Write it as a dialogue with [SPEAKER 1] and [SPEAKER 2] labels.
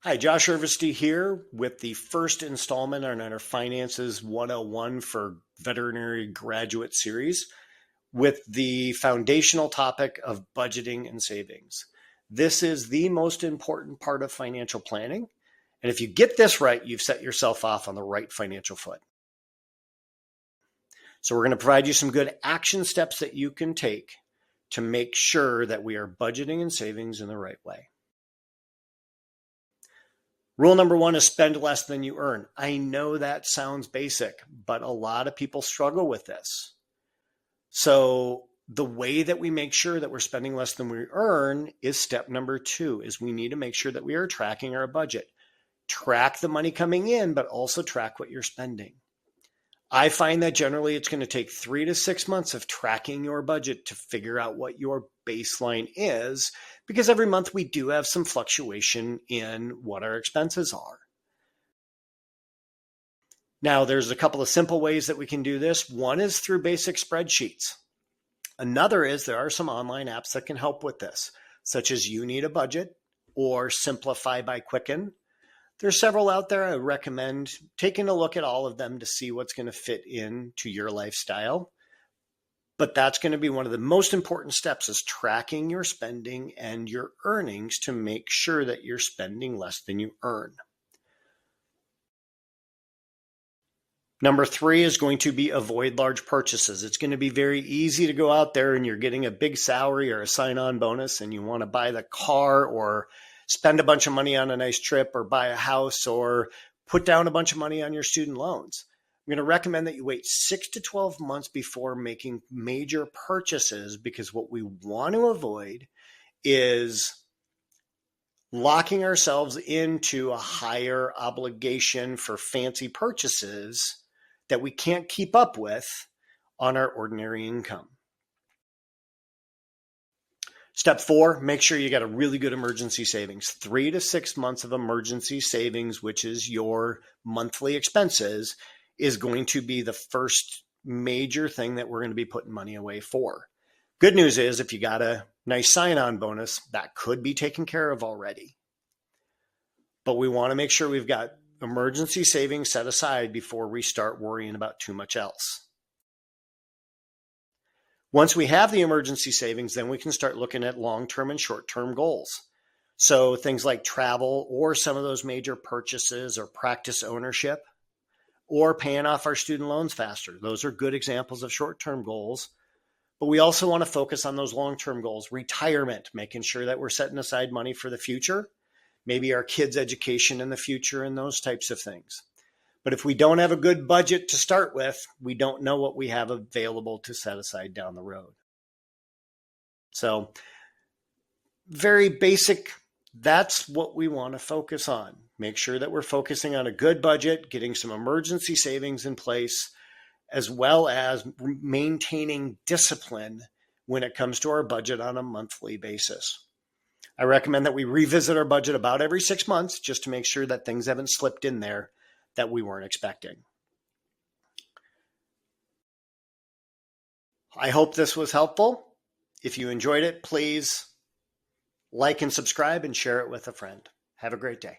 [SPEAKER 1] Hi, Josh Ervasti here with the first installment on our Finances 101 for Veterinary Graduate Series with the foundational topic of budgeting and savings. This is the most important part of financial planning. And if you get this right, you've set yourself off on the right financial foot. So we're going to provide you some good action steps that you can take to make sure that we are budgeting and savings in the right way. Rule number one is spend less than you earn. I know that sounds basic, but a lot of people struggle with this. So the way that we make sure that we're spending less than we earn is step number two, is we need to make sure that we are tracking our budget. Track the money coming in, but also track what you're spending. I find that generally it's going to take 3 to 6 months of tracking your budget to figure out what your baseline is, because every month we do have some fluctuation in what our expenses are. Now, there's a couple of simple ways that we can do this. One is through basic spreadsheets. Another is there are some online apps that can help with this, such as You Need a Budget or Simplify by Quicken. There's several out there. I recommend taking a look at all of them to see what's going to fit into your lifestyle. But that's going to be one of the most important steps, is tracking your spending and your earnings to make sure that you're spending less than you earn. Number 3 is going to be avoid large purchases. It's going to be very easy to go out there and you're getting a big salary or a sign-on bonus and you want to buy the car or spend a bunch of money on a nice trip or buy a house or put down a bunch of money on your student loans. I'm going to recommend that you wait 6 to 12 months before making major purchases, because what we want to avoid is locking ourselves into a higher obligation for fancy purchases that we can't keep up with on our ordinary income. Step 4, make sure you got a really good emergency savings. 3 to 6 months of emergency savings, which is your monthly expenses, is going to be the first major thing that we're going to be putting money away for. Good news is, if you got a nice sign-on bonus, that could be taken care of already. But we want to make sure we've got emergency savings set aside before we start worrying about too much else. Once we have the emergency savings, then we can start looking at long-term and short-term goals. So things like travel or some of those major purchases or practice ownership or paying off our student loans faster. Those are good examples of short-term goals. But we also want to focus on those long-term goals. Retirement, making sure that we're setting aside money for the future, maybe our kids' education in the future and those types of things. But if we don't have a good budget to start with, we don't know what we have available to set aside down the road. So very basic, that's what we want to focus on. Make sure that we're focusing on a good budget, getting some emergency savings in place, as well as maintaining discipline when it comes to our budget on a monthly basis. I recommend that we revisit our budget about every 6 months just to make sure that things haven't slipped in there that we weren't expecting. I hope this was helpful. If you enjoyed it, please like and subscribe and share it with a friend. Have a great day.